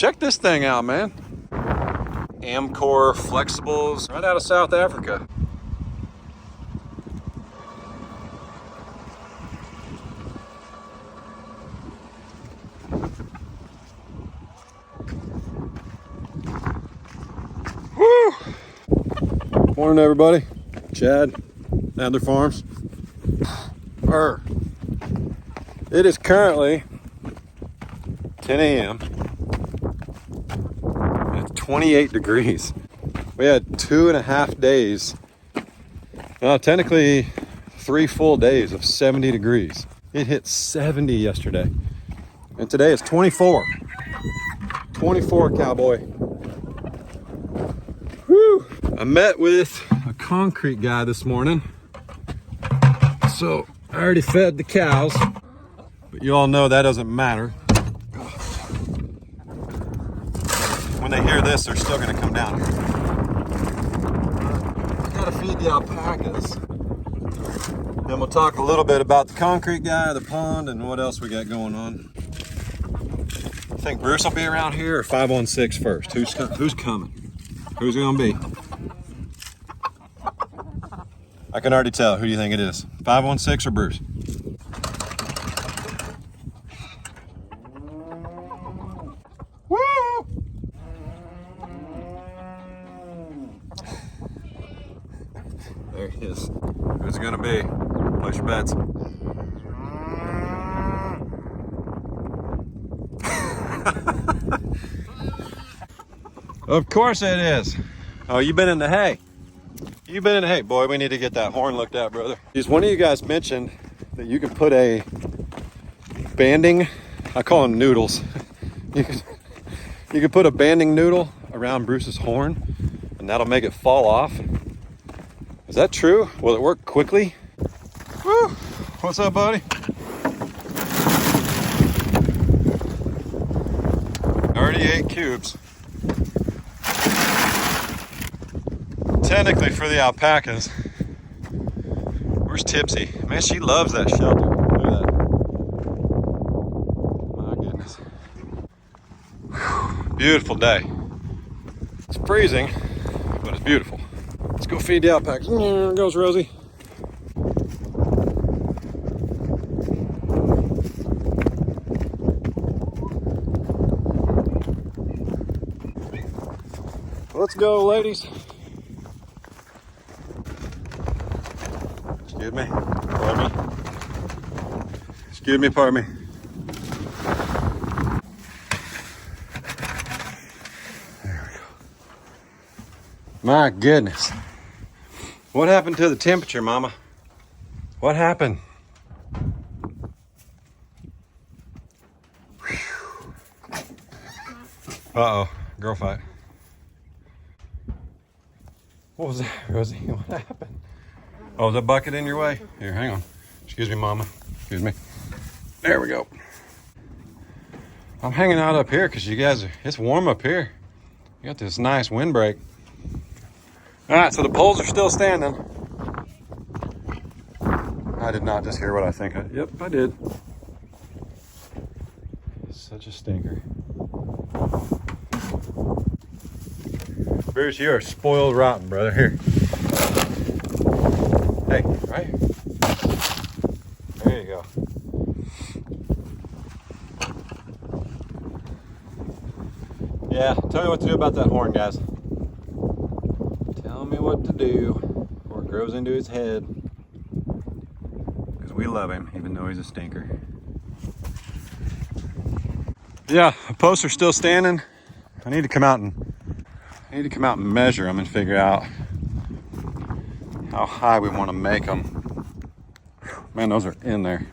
check this thing out, man. Amcor flexibles, right out of South Africa. Woo! Morning, everybody. Chad, Adler Farms. It is currently 10 a.m. It's 28 degrees. We had 2.5 days, technically 3 full days of 70 degrees. It hit 70 yesterday. And today it's 24. 24, cowboy. Whew. I met with a concrete guy this morning. So I already fed the cows, but you all know that doesn't matter. When they hear this, they're still gonna come down here. I gotta feed the alpacas. Then we'll talk a little bit about the concrete guy, the pond, and what else we got going on. I think Bruce will be around here, or 516 first. Who's coming? Who's it gonna be? I can already tell. Who do you think it is? 516 or Bruce? Woo! There he is. Who's it gonna be? Place your bets. Of course it is. Oh, you've been in the hay. You've been in the hay. Boy, we need to get that horn looked at, brother. One of you guys mentioned that you can put a banding, I call them noodles. You can put a banding noodle around Bruce's horn and that'll make it fall off. Is that true? Will it work quickly? Woo! What's up, buddy? Already 8 cubes. Technically for the alpacas. Where's Tipsy? Man, she loves that shelter. Look at that. My goodness. Whew. Beautiful day. It's freezing, but it's beautiful. Let's go feed the alpacas. There goes Rosie. Let's go, ladies. Excuse me, pardon me. Excuse me, pardon me. There we go. My goodness. What happened to the temperature, Mama? What happened? Uh-oh, girl fight. What was that, Rosie? What happened? Oh, is that bucket in your way? Here, hang on. Excuse me, Mama. Excuse me. There we go. I'm hanging out up here because you guys it's warm up here. You got this nice windbreak. All right, so the poles are still standing. I did not just hear what I think. Yep, I did. Such a stinker. Bruce, you are spoiled rotten, brother. Here. Hey, right here. There you go. Yeah, tell me what to do about that horn, guys. Tell me what to do before it grows into his head. Because we love him, even though he's a stinker. Yeah, the posts are still standing. I need to come out and measure them and figure out how high we want to make them. Man, those are in there.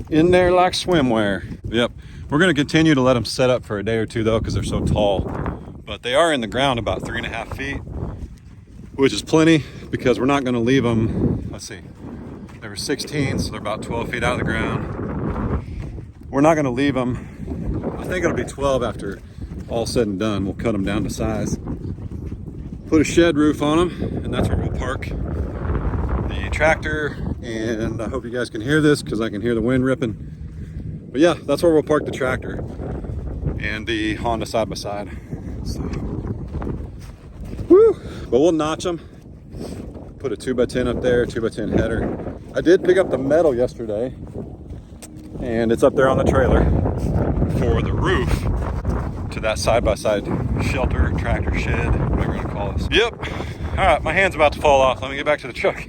In there like swimwear. Yep. We're going to continue to let them set up for a day or two though because they're so tall. But they are in the ground about 3.5 feet, which is plenty because we're not going to leave them. Let's see. They were 16, so they're about 12 feet out of the ground. We're not going to leave them. I think it'll be 12 after all said and done. We'll cut them down to size. Put a shed roof on them, and that's where we'll park the tractor, And I hope you guys can hear this because I can hear the wind ripping. But yeah, that's where we'll park the tractor and the Honda side-by-side. So, woo! But we'll notch them. Put a 2x10 up there, 2x10 header. I did pick up the metal yesterday, and it's up there on the trailer for the roof to that side-by-side shelter, tractor shed, whatever you want to call this. Yep. All right, my hand's about to fall off. Let me get back to the truck.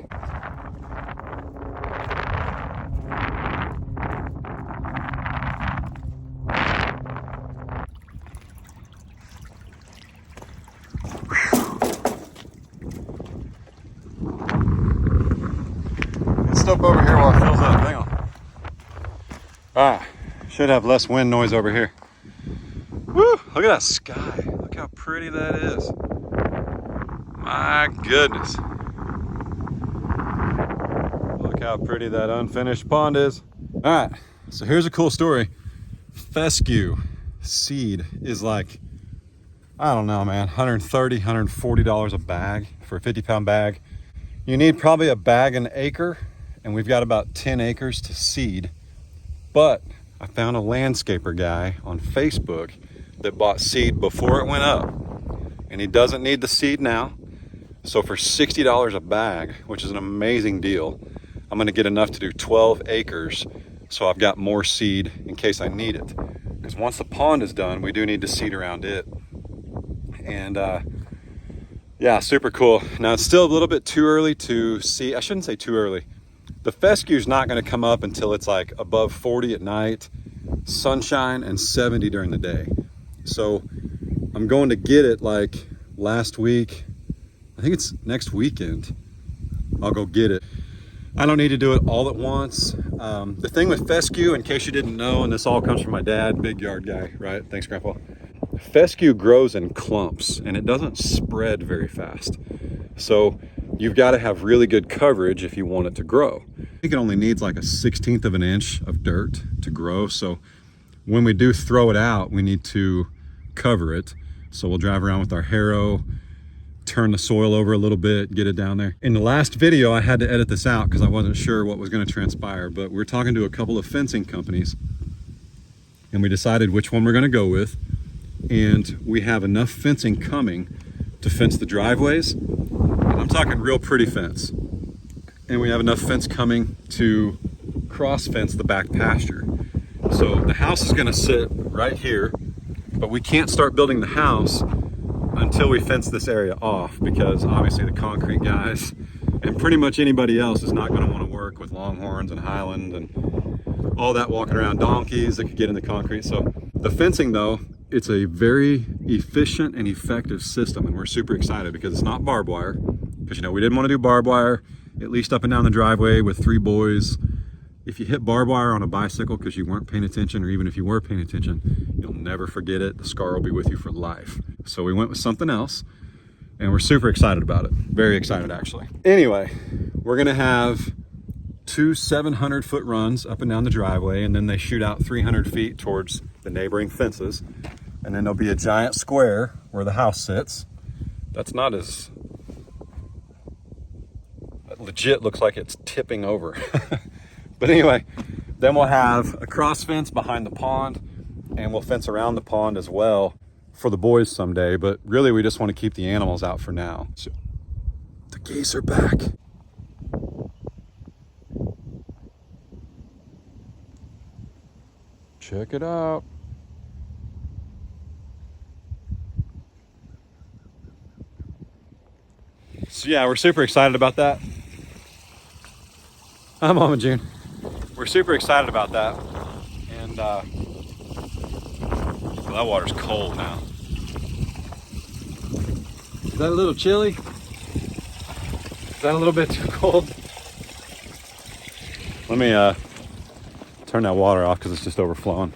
Stuff over here while it fills up. Hang on. Ah, should have less wind noise over here. Woo! Look at that sky. Look how pretty that is. My goodness. Look how pretty that unfinished pond is. All right, so here's a cool story. Fescue seed is like, I don't know, man, $130, $140 a bag for a 50-pound bag. You need probably a bag an acre. And we've got about 10 acres to seed. But I found a landscaper guy on Facebook that bought seed before it went up. And he doesn't need the seed now. So for $60 a bag, which is an amazing deal, I'm gonna get enough to do 12 acres. So I've got more seed in case I need it. Because once the pond is done, we do need to seed around it. And yeah, super cool. Now it's still a little bit too early to see. I shouldn't say too early. The fescue is not going to come up until it's like above 40 at night, sunshine, and 70 during the day. So I'm going to get it like last week. I think it's next weekend. I'll go get it. I don't need to do it all at once. The thing with fescue, in case you didn't know, and this all comes from my dad, big yard guy, right? Thanks, Grandpa. Fescue grows in clumps and it doesn't spread very fast. So you've got to have really good coverage if you want it to grow. I think it only needs like a 1/16 of an inch of dirt to grow. So when we do throw it out, we need to cover it. So we'll drive around with our harrow, turn the soil over a little bit, get it down there. In the last video, I had to edit this out because I wasn't sure what was going to transpire, but we're talking to a couple of fencing companies and we decided which one we're going to go with. And we have enough fencing coming to fence the driveways. I'm talking real pretty fence. And we have enough fence coming to cross fence the back pasture. So the house is gonna sit right here, but we can't start building the house until we fence this area off, because obviously the concrete guys and pretty much anybody else is not gonna wanna work with longhorns and highland and all that walking around, donkeys that could get in the concrete. So the fencing though, it's a very efficient and effective system, and we're super excited because it's not barbed wire. Because, you know, we didn't want to do barbed wire, at least up and down the driveway with 3 boys. If you hit barbed wire on a bicycle because you weren't paying attention, or even if you were paying attention, you'll never forget it. The scar will be with you for life. So we went with something else, and we're super excited about it. Very excited, actually. Anyway, we're going to have 2 700-foot runs up and down the driveway, and then they shoot out 300 feet towards the neighboring fences. And then there'll be a giant square where the house sits. That's not as legit, looks like it's tipping over. But anyway, then we'll have a cross fence behind the pond, and we'll fence around the pond as well for the boys someday. But really, we just want to keep the animals out for now. So, the geese are back. Check it out. So yeah, we're super excited about that. Hi, Mama June. We're super excited about that. And well, that water's cold now. Is that a little chilly? Is that a little bit too cold? Let me turn that water off because it's just overflowing.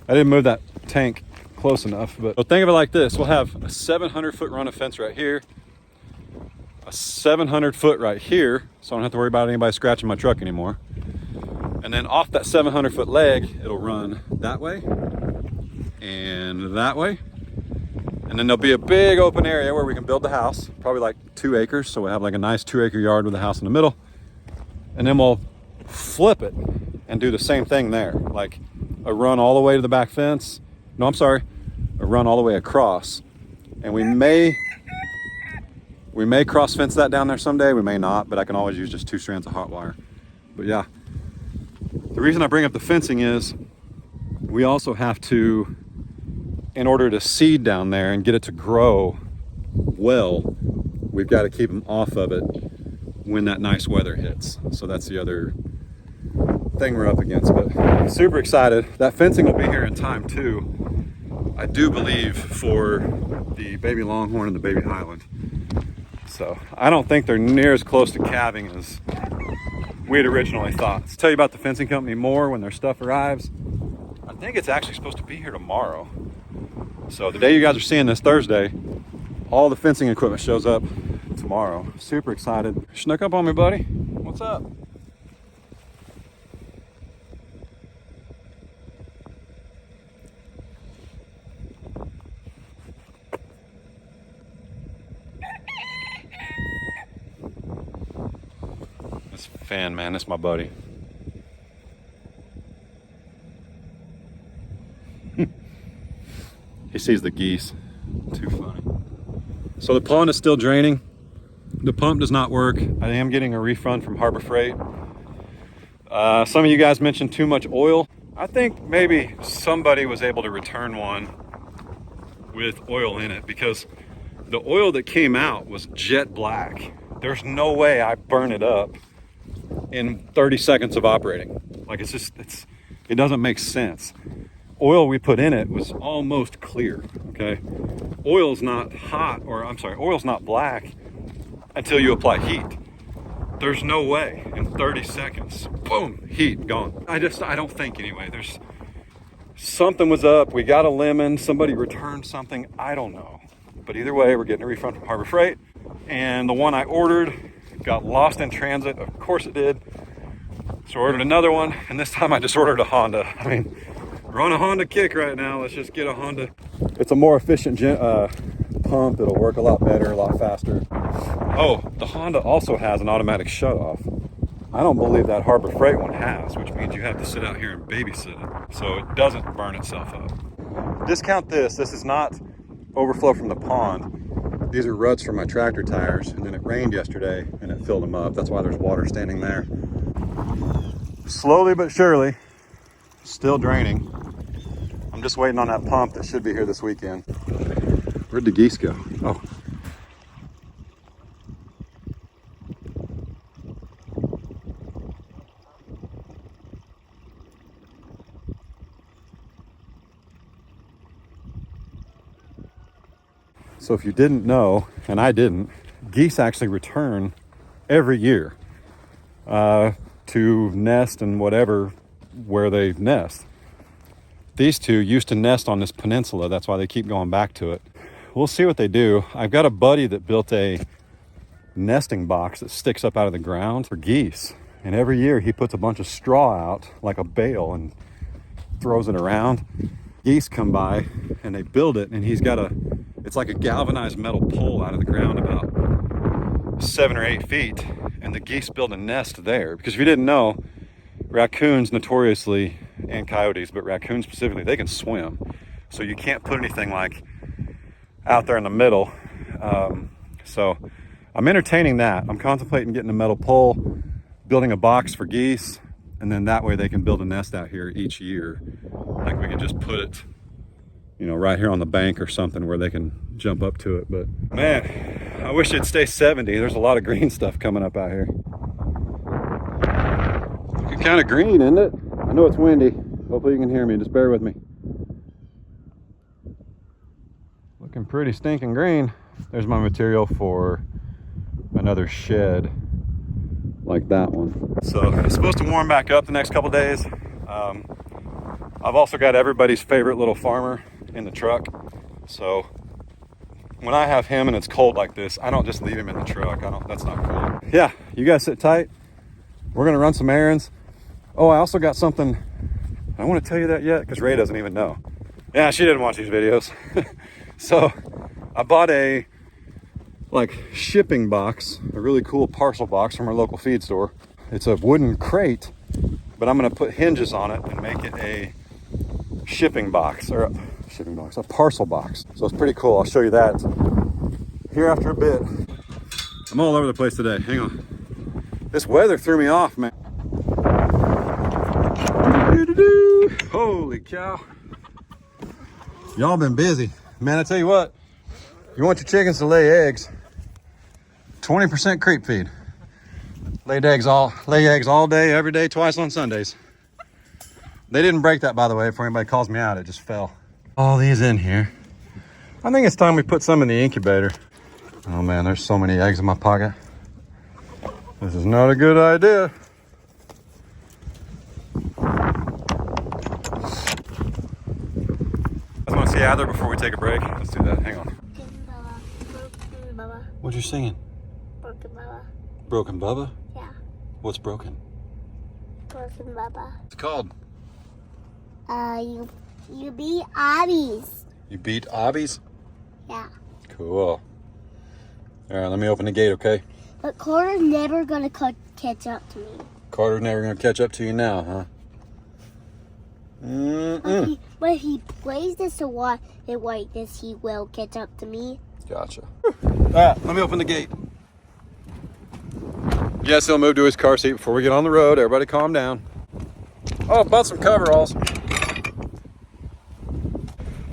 I didn't move that tank close enough, but so think of it like this. We'll have a 700-foot run of fence right here, a 700-foot right here, so I don't have to worry about anybody scratching my truck anymore. And then off that 700-foot leg, it'll run that way and that way. And then there'll be a big open area where we can build the house, probably like 2 acres. So we have like a nice 2-acre yard with a house in the middle. and then we'll flip it and do the same thing there. Like a run all the way to the back fence. No, I'm sorry, a run all the way across. And we may cross fence that down there someday, we may not, but I can always use just 2 strands of hot wire. But yeah, the reason I bring up the fencing is we also have to, in order to seed down there and get it to grow well, we've got to keep them off of it when that nice weather hits. So that's the other thing we're up against, but I'm super excited. That fencing will be here in time too, I do believe, for the baby longhorn and the baby highland. So I don't think they're near as close to calving as we had originally thought. Let's tell you about the fencing company more when their stuff arrives. I think it's actually supposed to be here tomorrow. So the day you guys are seeing this, Thursday, all the fencing equipment shows up tomorrow. Super excited. Snuck up on me, buddy. What's up? This fan, man, that's my buddy. He sees the geese. Too funny. So the pond is still draining. The pump does not work. I am getting a refund from Harbor Freight. Some of you guys mentioned too much oil. I think maybe somebody was able to return one with oil in it, because the oil that came out was jet black. There's no way I burn it up in 30 seconds of operating. Like it doesn't make sense. Oil we put in it was almost clear, okay? Oil's not hot, or I'm sorry, oil's not black until you apply heat. There's no way in 30 seconds, boom, heat gone. I don't think anyway. There's something was up. We got a lemon, somebody returned something, I don't know. But either way, we're getting a refund from Harbor Freight. And the one I ordered got lost in transit. Of course it did. So I ordered another one, and this time I just ordered a Honda. I mean, we're on a Honda kick right now. Let's just get a Honda. It's a more efficient pump. It'll work a lot better, a lot faster. Oh, the Honda also has an automatic shut-off. I don't believe that Harbor Freight one has, which means you have to sit out here and babysit it, so it doesn't burn itself up. Discount this. This is not overflow from the pond. These are ruts from my tractor tires, and then it rained yesterday and it filled them up. That's why there's water standing there. Slowly but surely, still draining. I'm just waiting on that pump that should be here this weekend. Where'd the geese go? Oh. So if you didn't know, and I didn't, geese actually return every year to nest and whatever where they nest. These two used to nest on this peninsula. That's why they keep going back to it. We'll see what they do. I've got a buddy that built a nesting box that sticks up out of the ground for geese. And every year he puts a bunch of straw out like a bale and throws it around. Geese come by and they build it, and he's got it's like a galvanized metal pole out of the ground about 7 or 8 feet. And the geese build a nest there. Because if you didn't know, raccoons notoriously, and coyotes, but raccoons specifically, they can swim. So you can't put anything like out there in the middle. So I'm entertaining that. I'm contemplating getting a metal pole, building a box for geese, and then that way they can build a nest out here each year. Like we can just put it, right here on the bank or something where they can jump up to it. But man, I wish it'd stay 70. There's a lot of green stuff coming up out here. Looking kind of green, isn't it? I know it's windy. Hopefully you can hear me. Just bear with me. Looking pretty stinking green. There's my material for another shed like that one. So it's supposed to warm back up the next couple days. I've also got everybody's favorite little farmer in the truck. So when I have him and it's cold like this, I don't just leave him in the truck. That's not cool. Yeah, you guys sit tight. We're gonna run some errands. Oh, I also got something. I don't want to tell you that yet because Ray doesn't even know. Yeah, she didn't watch these videos. So I bought a shipping box, a really cool parcel box from our local feed store. It's a wooden crate, but I'm gonna put hinges on it and make it a shipping box, or a parcel box. So it's pretty cool. I'll show you that here after a bit. I'm all over the place today. Hang on. This weather threw me off, man. Holy cow. Y'all been busy. Man, I tell you what, you want your chickens to lay eggs, 20% creep feed. Lay eggs all day, every day, twice on Sundays. They didn't break that, by the way, before anybody calls me out. It just fell. All these in here. I think it's time we put some in the incubator. Oh man, there's so many eggs in my pocket. This is not a good idea. I just want to see Adler before we take a break. Let's do that. Hang on. What you singing? Broken Bubba. Broken Bubba? Yeah. What's broken? Broken Bubba. It's called? You beat Obbies. You beat Obbies? Yeah. Cool. All right, let me open the gate, okay? But Carter's never gonna catch up to me. Carter's never gonna catch up to you now, huh? But if he plays this a lot like this, he will catch up to me. Gotcha. All right, let me open the gate. Yes, he'll move to his car seat before we get on the road. Everybody calm down. Oh, bought some coveralls.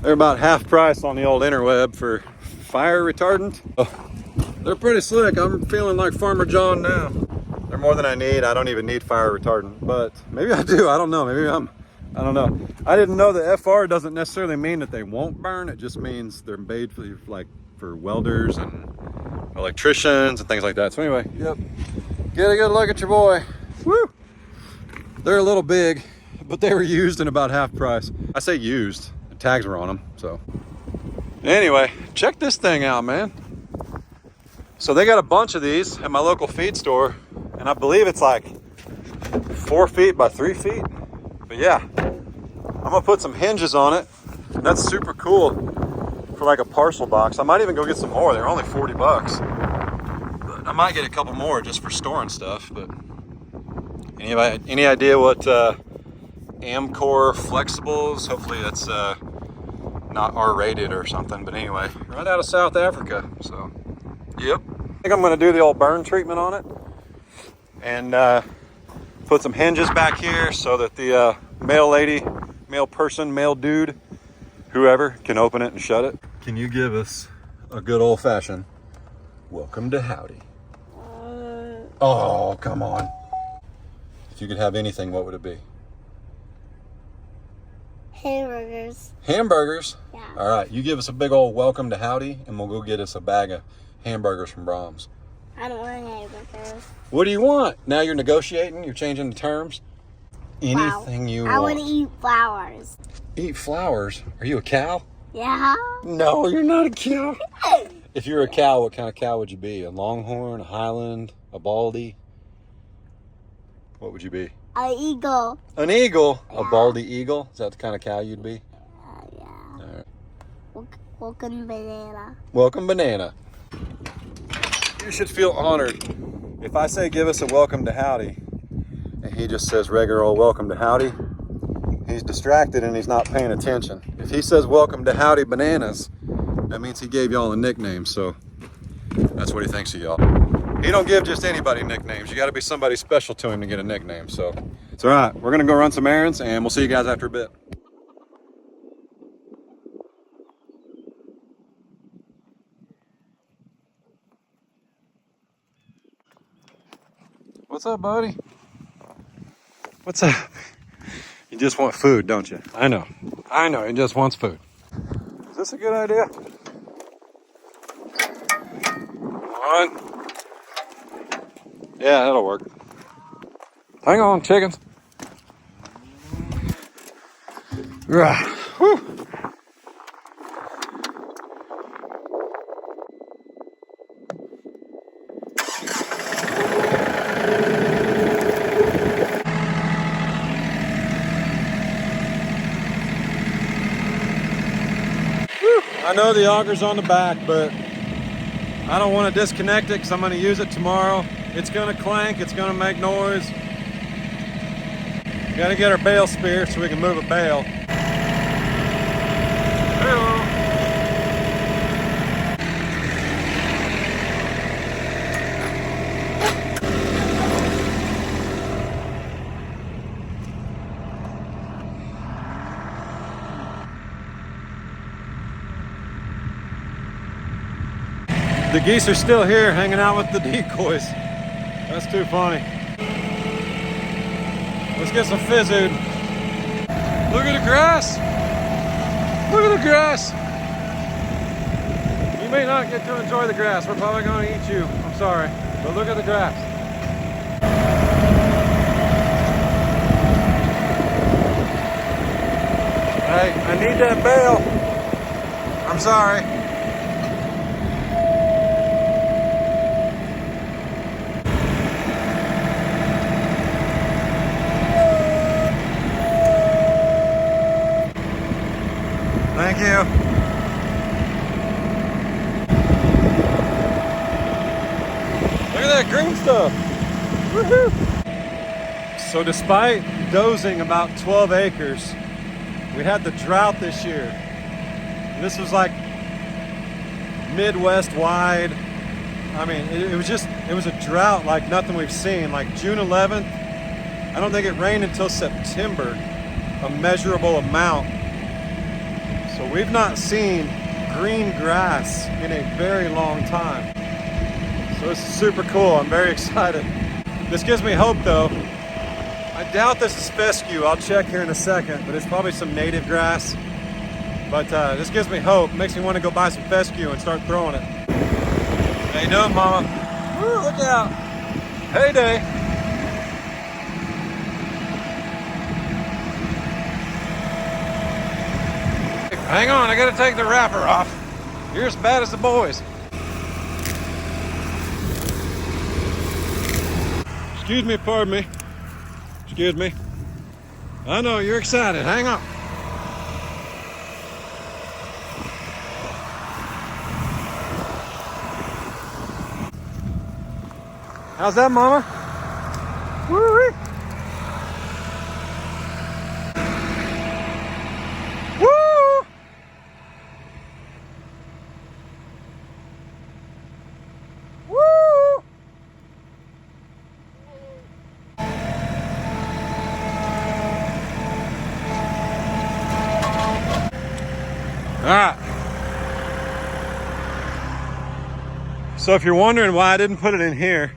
They're about half price on the old interweb for fire retardant. Oh, they're pretty slick. I'm feeling like Farmer John now. They're more than I need. I don't even need fire retardant, but maybe I do. I don't know. I don't know. I didn't know that FR doesn't necessarily mean that they won't burn. It just means they're made for welders and electricians and things like that. So anyway, yep. Get a good look at your boy. Woo! They're a little big, but they were used in about half price. I say used. The tags were on them, so. Anyway, check this thing out, man. So they got a bunch of these at my local feed store, and I believe it's like 4 feet by 3 feet. But yeah, I'm gonna put some hinges on it. That's super cool for like a parcel box. I might even go get some more. They're only 40 bucks. But I might get a couple more just for storing stuff. But any idea what Amcor Flexibles? Hopefully that's not R-rated or something. But anyway, right out of South Africa. So, yep. I think I'm gonna do the old burn treatment on it. And put some hinges back here so that the male lady, male person, male dude, whoever can open it and shut it. Can you give us a good old-fashioned welcome to howdy? Oh, come on. If you could have anything, what would it be? Hamburgers. Hamburgers? Yeah. All right, you give us a big old welcome to howdy, and we'll go get us a bag of hamburgers from Brahms. I don't want hamburgers. What do you want? Now you're negotiating, you're changing the terms. Anything you want. I want to eat flowers. Eat flowers? Are you a cow? Yeah. No, you're not a cow. If you're a cow, what kind of cow would you be? A longhorn, a highland, a baldy? What would you be? An eagle. An eagle? Yeah. A baldy eagle? Is that the kind of cow you'd be? Yeah. All right. Welcome banana. Welcome banana. You should feel honored if I say give us a welcome to howdy and he just says regular old welcome to howdy. He's distracted and he's not paying attention. If he says welcome to howdy bananas, that means he gave y'all a nickname. So that's what he thinks of y'all. He don't give just anybody nicknames. You got to be somebody special to him to get a nickname. So it's all right. We're gonna go run some errands and we'll see you guys after a bit. What's up, buddy? What's up? You just want food, don't you? I know. He just wants food. Is this a good idea? Come on. Yeah, that'll work. Hang on, chickens. Right. Whew. I know the auger's on the back, but I don't want to disconnect it because I'm going to use it tomorrow. It's gonna clank, it's gonna make noise. We gotta get our bale spear so we can move a bale. Hello. The geese are still here hanging out with the decoys. That's too funny. Let's get some fizzard. Look at the grass. Look at the grass. You may not get to enjoy the grass. We're probably going to eat you. I'm sorry. But look at the grass. Hey, I need that bale. I'm sorry. Thank you. Look at that green stuff. Woohoo! So despite dozing about 12 acres, we had the drought this year. This was like Midwest wide. I mean, it was a drought like nothing we've seen. Like June 11th, I don't think it rained until September, a measurable amount. So we've not seen green grass in a very long time. So this is super cool. I'm very excited. This gives me hope though. I doubt this is fescue. I'll check here in a second, but it's probably some native grass. But this gives me hope. Makes me want to go buy some fescue and start throwing it. How you doing, Mama? Woo, look out. Heyday. Hang on, I gotta take the wrapper off. You're as bad as the boys. Excuse me, pardon me. Excuse me. I know, you're excited. Hang on. How's that, Mama? Woo-wee. All right. So if you're wondering why I didn't put it in here,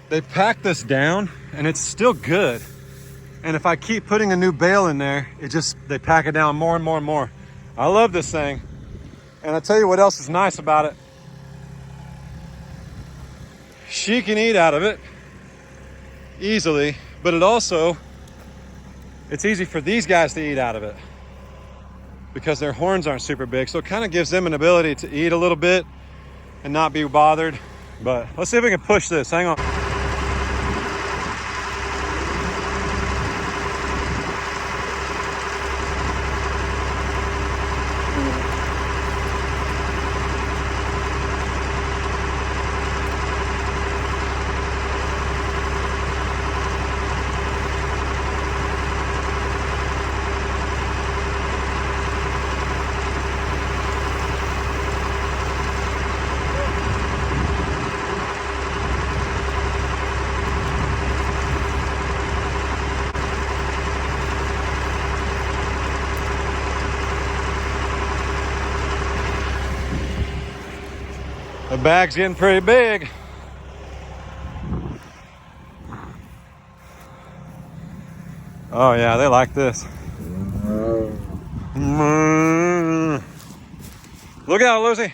they packed this down and it's still good. And if I keep putting a new bale in there, they pack it down more and more and more. I love this thing. And I'll tell you what else is nice about it. She can eat out of it easily, but it's easy for these guys to eat out of it, because their horns aren't super big. So it kind of gives them an ability to eat a little bit and not be bothered. But let's see if we can push this. Hang on. The bag's getting pretty big. Oh yeah, they like this. Look out, Lucy.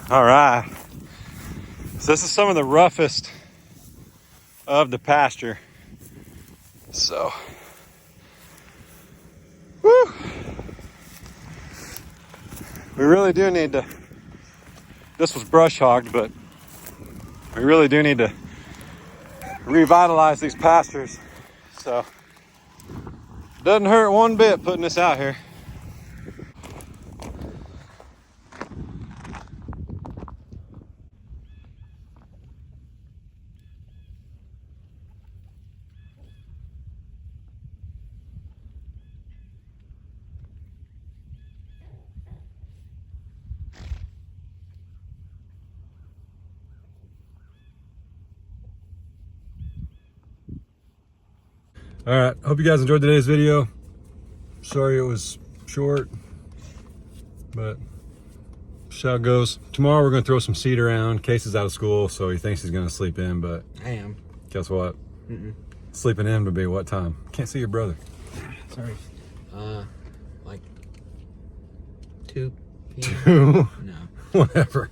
All right. So this is some of the roughest of the pasture. So, woo. We really do need to, this was brush hogged, but we really do need to revitalize these pastures. So, Doesn't hurt one bit putting this out here. All right, hope you guys enjoyed today's video. Sorry it was short, but that's how it goes. Tomorrow we're gonna throw some seed around. Case is out of school, so he thinks he's gonna sleep in, but I am. guess what? Sleeping in would be what time? Can't see your brother. Sorry. Like 2 p.m. 2? No. Whatever.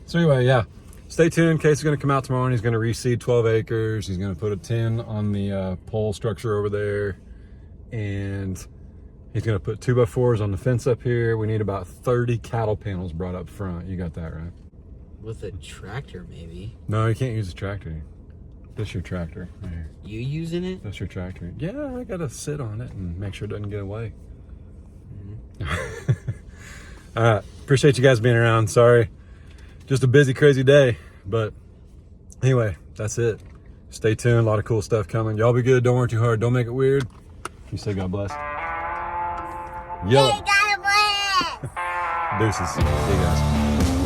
So anyway, yeah. Stay tuned. Case is going to come out tomorrow and he's going to reseed 12 acres. He's going to put a 10 on the pole structure over there. And he's going to put 2x4s on the fence up here. We need about 30 cattle panels brought up front. You got that right? With a tractor, maybe. No, you can't use a tractor. That's your tractor right here. You using it? That's your tractor. Yeah, I got to sit on it and make sure it doesn't get away. All right. Appreciate you guys being around. Sorry. Just a busy, crazy day. But anyway, that's it. Stay tuned. A lot of cool stuff coming. Y'all be good. Don't work too hard. Don't make it weird. You say God bless. Yell it. God bless. Deuces. See you guys.